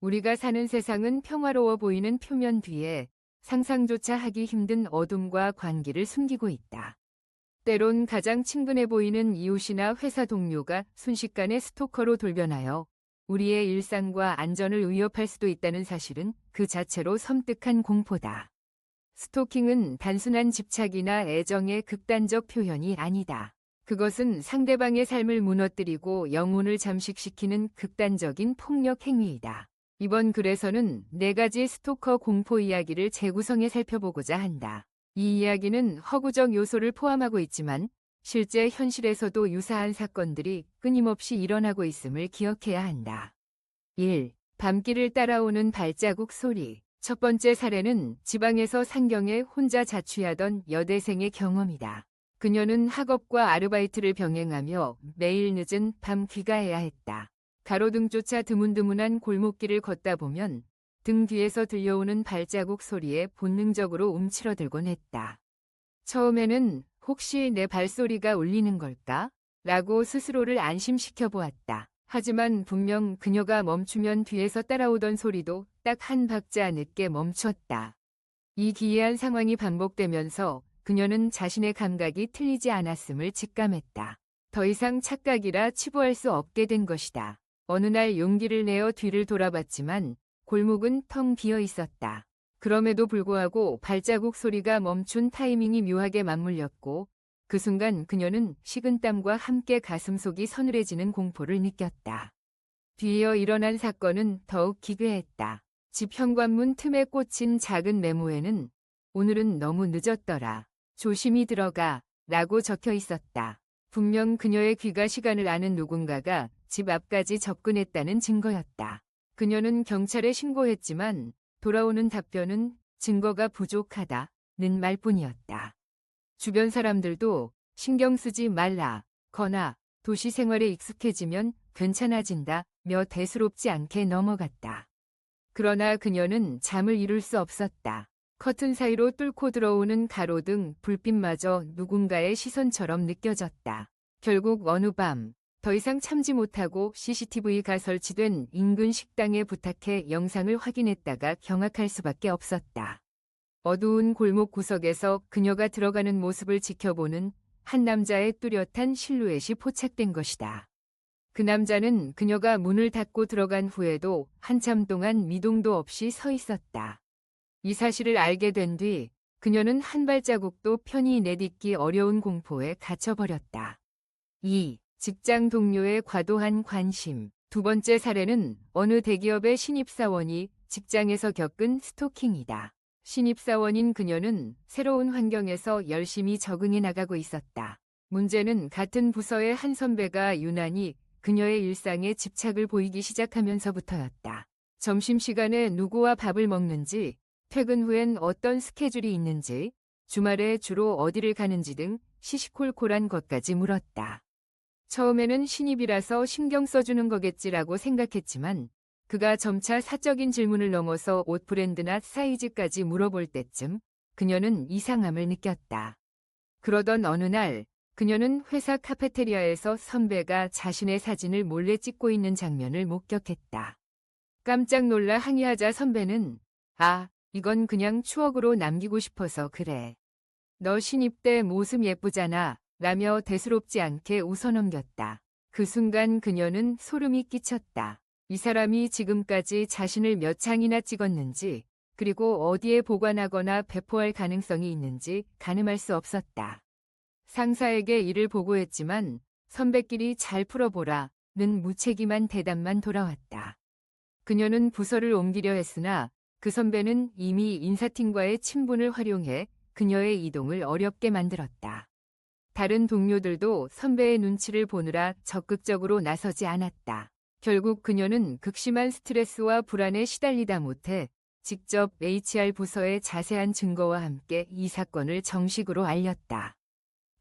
우리가 사는 세상은 평화로워 보이는 표면 뒤에 상상조차 하기 힘든 어둠과 관계를 숨기고 있다. 때론 가장 친근해 보이는 이웃이나 회사 동료가 순식간에 스토커로 돌변하여 우리의 일상과 안전을 위협할 수도 있다는 사실은 그 자체로 섬뜩한 공포다. 스토킹은 단순한 집착이나 애정의 극단적 표현이 아니다. 그것은 상대방의 삶을 무너뜨리고 영혼을 잠식시키는 극단적인 폭력 행위이다. 이번 글에서는 4가지 스토커 공포 이야기를 재구성해 살펴보고자 한다. 이 이야기는 허구적 요소를 포함하고 있지만 실제 현실에서도 유사한 사건들이 끊임없이 일어나고 있음을 기억해야 한다. 1. 밤길을 따라오는 발자국 소리. 첫 번째 사례는 지방에서 상경에 혼자 자취하던 여대생의 경험이다. 그녀는 학업과 아르바이트를 병행하며 매일 늦은 밤 귀가해야 했다. 가로등조차 드문드문한 골목길을 걷다 보면 등 뒤에서 들려오는 발자국 소리에 본능적으로 움츠러들곤 했다. 처음에는 혹시 내 발소리가 울리는 걸까? 라고 스스로를 안심시켜 보았다. 하지만 분명 그녀가 멈추면 뒤에서 따라오던 소리도 딱 한 박자 늦게 멈췄다. 이 기이한 상황이 반복되면서 그녀는 자신의 감각이 틀리지 않았음을 직감했다. 더 이상 착각이라 치부할 수 없게 된 것이다. 어느 날 용기를 내어 뒤를 돌아봤지만 골목은 텅 비어 있었다. 그럼에도 불구하고 발자국 소리가 멈춘 타이밍이 묘하게 맞물렸고 그 순간 그녀는 식은땀과 함께 가슴속이 서늘해지는 공포를 느꼈다. 뒤이어 일어난 사건은 더욱 기괴했다. 집 현관문 틈에 꽂힌 작은 메모에는 오늘은 너무 늦었더라. 조심히 들어가 라고 적혀 있었다. 분명 그녀의 귀가 시간을 아는 누군가가 집 앞까지 접근했다는 증거였다. 그녀는 경찰에 신고했지만 돌아오는 답변은 증거가 부족하다는 말뿐이었다. 주변 사람들도 신경 쓰지 말라 거나 도시 생활에 익숙해지면 괜찮아진다며 대수롭지 않게 넘어갔다. 그러나 그녀는 잠을 이룰 수 없었다. 커튼 사이로 뚫고 들어오는 가로등 불빛마저 누군가의 시선처럼 느껴졌다. 결국 어느 밤 더 이상 참지 못하고 CCTV가 설치된 인근 식당에 부탁해 영상을 확인했다가 경악할 수밖에 없었다. 어두운 골목 구석에서 그녀가 들어가는 모습을 지켜보는 한 남자의 뚜렷한 실루엣이 포착된 것이다. 그 남자는 그녀가 문을 닫고 들어간 후에도 한참 동안 미동도 없이 서 있었다. 이 사실을 알게 된 뒤 그녀는 한 발자국도 편히 내딛기 어려운 공포에 갇혀버렸다. 2. 직장 동료의 과도한 관심. 두 번째 사례는 어느 대기업의 신입사원이 직장에서 겪은 스토킹이다. 신입사원인 그녀는 새로운 환경에서 열심히 적응해 나가고 있었다. 문제는 같은 부서의 한 선배가 유난히 그녀의 일상에 집착을 보이기 시작하면서부터였다. 점심시간에 누구와 밥을 먹는지, 퇴근 후엔 어떤 스케줄이 있는지, 주말에 주로 어디를 가는지 등 시시콜콜한 것까지 물었다. 처음에는 신입이라서 신경 써주는 거겠지라고 생각했지만 그가 점차 사적인 질문을 넘어서 옷 브랜드나 사이즈까지 물어볼 때쯤 그녀는 이상함을 느꼈다. 그러던 어느 날 그녀는 회사 카페테리아에서 선배가 자신의 사진을 몰래 찍고 있는 장면을 목격했다. 깜짝 놀라 항의하자 선배는 이건 그냥 추억으로 남기고 싶어서 그래. 너 신입 때 모습 예쁘잖아. 라며 대수롭지 않게 웃어넘겼다. 그 순간 그녀는 소름이 끼쳤다. 이 사람이 지금까지 자신을 몇 장이나 찍었는지 그리고 어디에 보관하거나 배포할 가능성이 있는지 가늠할 수 없었다. 상사에게 이를 보고했지만 선배끼리 잘 풀어보라는 무책임한 대답만 돌아왔다. 그녀는 부서를 옮기려 했으나 그 선배는 이미 인사팀과의 친분을 활용해 그녀의 이동을 어렵게 만들었다. 다른 동료들도 선배의 눈치를 보느라 적극적으로 나서지 않았다. 결국 그녀는 극심한 스트레스와 불안에 시달리다 못해 직접 HR 부서에 자세한 증거와 함께 이 사건을 정식으로 알렸다.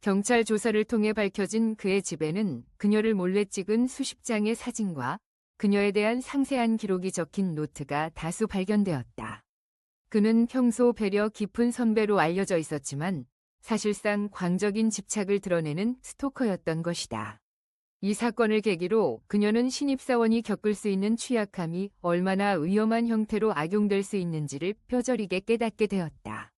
경찰 조사를 통해 밝혀진 그의 집에는 그녀를 몰래 찍은 수십 장의 사진과 그녀에 대한 상세한 기록이 적힌 노트가 다수 발견되었다. 그는 평소 배려 깊은 선배로 알려져 있었지만 사실상 광적인 집착을 드러내는 스토커였던 것이다. 이 사건을 계기로 그녀는 신입사원이 겪을 수 있는 취약함이 얼마나 위험한 형태로 악용될 수 있는지를 뼈저리게 깨닫게 되었다.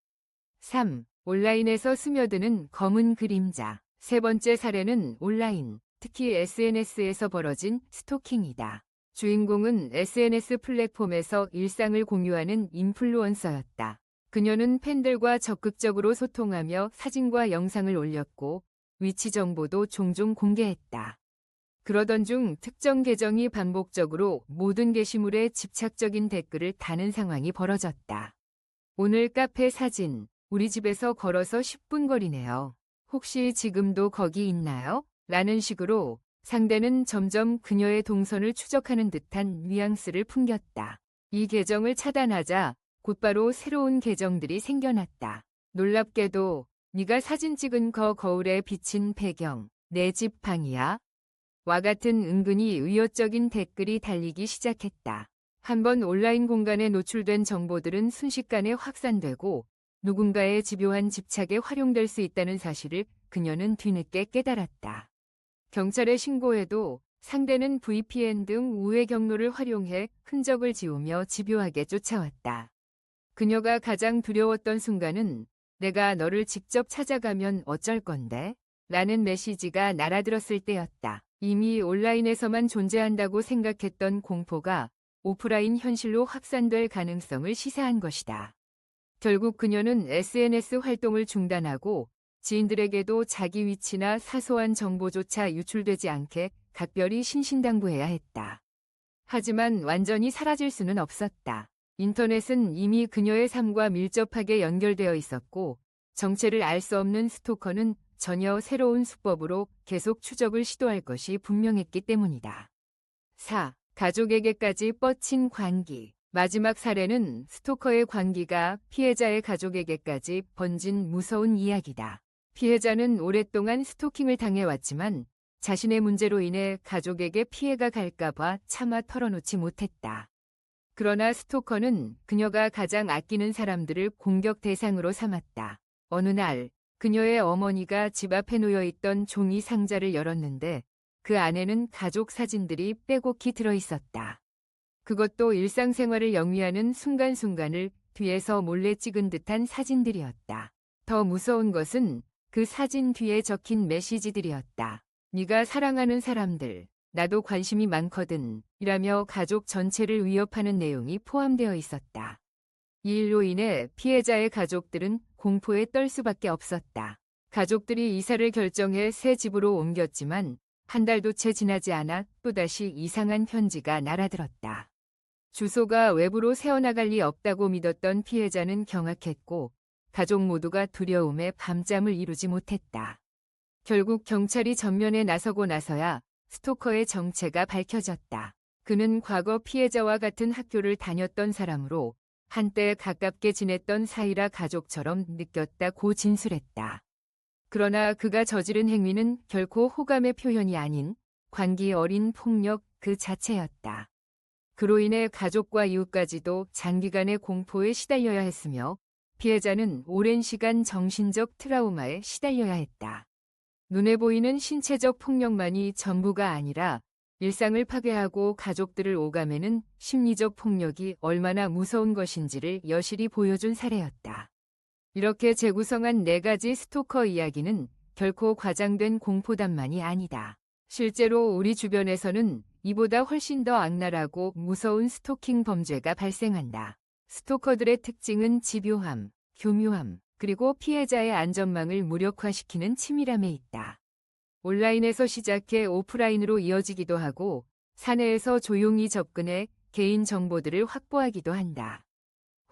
3. 온라인에서 스며드는 검은 그림자. 세 번째 사례는 온라인, 특히 SNS에서 벌어진 스토킹이다. 주인공은 SNS 플랫폼에서 일상을 공유하는 인플루언서였다. 그녀는 팬들과 적극적으로 소통하며 사진과 영상을 올렸고 위치 정보도 종종 공개했다. 그러던 중 특정 계정이 반복적으로 모든 게시물에 집착적인 댓글을 다는 상황이 벌어졌다. 오늘 카페 사진, 우리 집에서 걸어서 10분 거리네요. 혹시 지금도 거기 있나요? 라는 식으로 상대는 점점 그녀의 동선을 추적하는 듯한 뉘앙스를 풍겼다. 이 계정을 차단하자 곧바로 새로운 계정들이 생겨났다. 놀랍게도 네가 사진 찍은 거 거울에 비친 배경, 내 집 방이야? 와 같은 은근히 위협적인 댓글이 달리기 시작했다. 한번 온라인 공간에 노출된 정보들은 순식간에 확산되고 누군가의 집요한 집착에 활용될 수 있다는 사실을 그녀는 뒤늦게 깨달았다. 경찰에 신고해도 상대는 VPN 등 우회 경로를 활용해 흔적을 지우며 집요하게 쫓아왔다. 그녀가 가장 두려웠던 순간은 내가 너를 직접 찾아가면 어쩔 건데? 라는 메시지가 날아들었을 때였다. 이미 온라인에서만 존재한다고 생각했던 공포가 오프라인 현실로 확산될 가능성을 시사한 것이다. 결국 그녀는 SNS 활동을 중단하고 지인들에게도 자기 위치나 사소한 정보조차 유출되지 않게 각별히 신신당부해야 했다. 하지만 완전히 사라질 수는 없었다. 인터넷은 이미 그녀의 삶과 밀접하게 연결되어 있었고 정체를 알 수 없는 스토커는 전혀 새로운 수법으로 계속 추적을 시도할 것이 분명했기 때문이다. 4. 가족에게까지 뻗친 관기. 마지막 사례는 스토커의 관기가 피해자의 가족에게까지 번진 무서운 이야기다. 피해자는 오랫동안 스토킹을 당해왔지만 자신의 문제로 인해 가족에게 피해가 갈까봐 차마 털어놓지 못했다. 그러나 스토커는 그녀가 가장 아끼는 사람들을 공격 대상으로 삼았다. 어느 날 그녀의 어머니가 집 앞에 놓여있던 종이 상자를 열었는데 그 안에는 가족 사진들이 빼곡히 들어있었다. 그것도 일상생활을 영위하는 순간순간을 뒤에서 몰래 찍은 듯한 사진들이었다. 더 무서운 것은 그 사진 뒤에 적힌 메시지들이었다. 네가 사랑하는 사람들, 나도 관심이 많거든 이라며 가족 전체를 위협하는 내용이 포함되어 있었다. 이 일로 인해 피해자의 가족들은 공포에 떨 수밖에 없었다. 가족들이 이사를 결정해 새 집으로 옮겼지만 한 달도 채 지나지 않아 또다시 이상한 편지가 날아들었다. 주소가 외부로 새어나갈 리 없다고 믿었던 피해자는 경악했고 가족 모두가 두려움에 밤잠을 이루지 못했다. 결국 경찰이 전면에 나서고 나서야 스토커의 정체가 밝혀졌다. 그는 과거 피해자와 같은 학교를 다녔던 사람으로 한때 가깝게 지냈던 사이라 가족처럼 느꼈다고 진술했다. 그러나 그가 저지른 행위는 결코 호감의 표현이 아닌 관기 어린 폭력 그 자체였다. 그로 인해 가족과 이웃까지도 장기간의 공포에 시달려야 했으며 피해자는 오랜 시간 정신적 트라우마에 시달려야 했다. 눈에 보이는 신체적 폭력만이 전부가 아니라 일상을 파괴하고 가족들을 오가매는 심리적 폭력이 얼마나 무서운 것인지를 여실히 보여준 사례였다. 이렇게 재구성한 4가지 스토커 이야기는 결코 과장된 공포담만이 아니다. 실제로 우리 주변에서는 이보다 훨씬 더 악랄하고 무서운 스토킹 범죄가 발생한다. 스토커들의 특징은 집요함, 교묘함, 그리고 피해자의 안전망을 무력화시키는 치밀함에 있다. 온라인에서 시작해 오프라인으로 이어지기도 하고 사내에서 조용히 접근해 개인 정보들을 확보하기도 한다.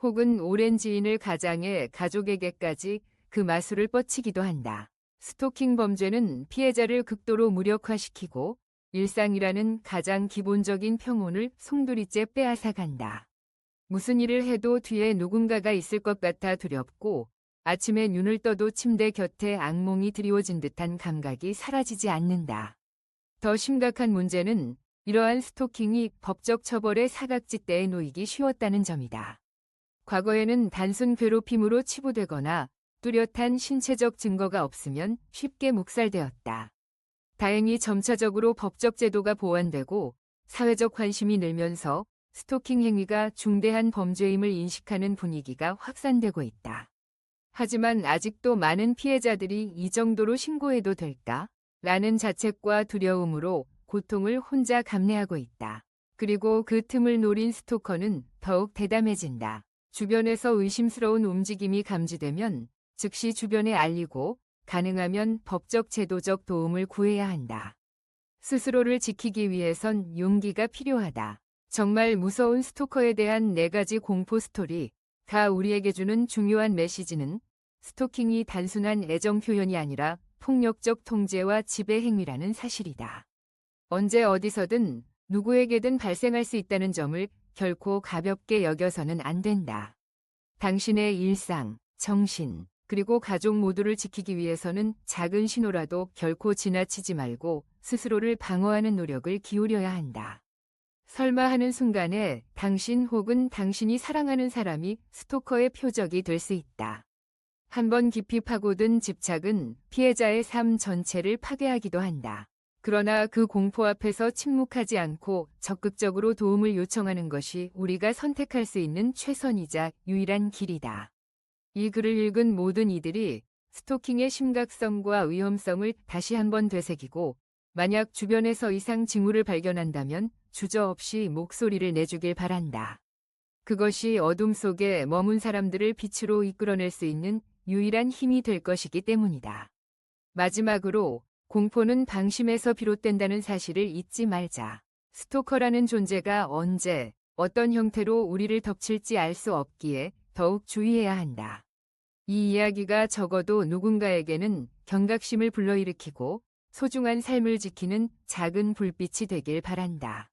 혹은 오랜 지인을 가장해 가족에게까지 그 마술을 뻗치기도 한다. 스토킹 범죄는 피해자를 극도로 무력화시키고 일상이라는 가장 기본적인 평온을 송두리째 빼앗아간다. 무슨 일을 해도 뒤에 누군가가 있을 것 같아 두렵고 아침에 눈을 떠도 침대 곁에 악몽이 드리워진 듯한 감각이 사라지지 않는다. 더 심각한 문제는 이러한 스토킹이 법적 처벌의 사각지대에 놓이기 쉬웠다는 점이다. 과거에는 단순 괴롭힘으로 치부되거나 뚜렷한 신체적 증거가 없으면 쉽게 묵살되었다. 다행히 점차적으로 법적 제도가 보완되고 사회적 관심이 늘면서 스토킹 행위가 중대한 범죄임을 인식하는 분위기가 확산되고 있다. 하지만 아직도 많은 피해자들이 이 정도로 신고해도 될까? 라는 자책과 두려움으로 고통을 혼자 감내하고 있다. 그리고 그 틈을 노린 스토커는 더욱 대담해진다. 주변에서 의심스러운 움직임이 감지되면 즉시 주변에 알리고 가능하면 법적 제도적 도움을 구해야 한다. 스스로를 지키기 위해선 용기가 필요하다. 정말 무서운 스토커에 대한 4가지 공포 스토리가 우리에게 주는 중요한 메시지는 스토킹이 단순한 애정 표현이 아니라 폭력적 통제와 지배 행위라는 사실이다. 언제 어디서든 누구에게든 발생할 수 있다는 점을 결코 가볍게 여겨서는 안 된다. 당신의 일상, 정신, 그리고 가족 모두를 지키기 위해서는 작은 신호라도 결코 지나치지 말고 스스로를 방어하는 노력을 기울여야 한다. 설마 하는 순간에 당신 혹은 당신이 사랑하는 사람이 스토커의 표적이 될 수 있다. 한번 깊이 파고든 집착은 피해자의 삶 전체를 파괴하기도 한다. 그러나 그 공포 앞에서 침묵하지 않고 적극적으로 도움을 요청하는 것이 우리가 선택할 수 있는 최선이자 유일한 길이다. 이 글을 읽은 모든 이들이 스토킹의 심각성과 위험성을 다시 한번 되새기고 만약 주변에서 이상 징후를 발견한다면 주저없이 목소리를 내주길 바란다. 그것이 어둠 속에 머문 사람들을 빛으로 이끌어낼 수 있는 유일한 힘이 될 것이기 때문이다. 마지막으로 공포는 방심에서 비롯된다는 사실을 잊지 말자. 스토커라는 존재가 언제, 어떤 형태로 우리를 덮칠지 알 수 없기에 더욱 주의해야 한다. 이 이야기가 적어도 누군가에게는 경각심을 불러일으키고 소중한 삶을 지키는 작은 불빛이 되길 바란다.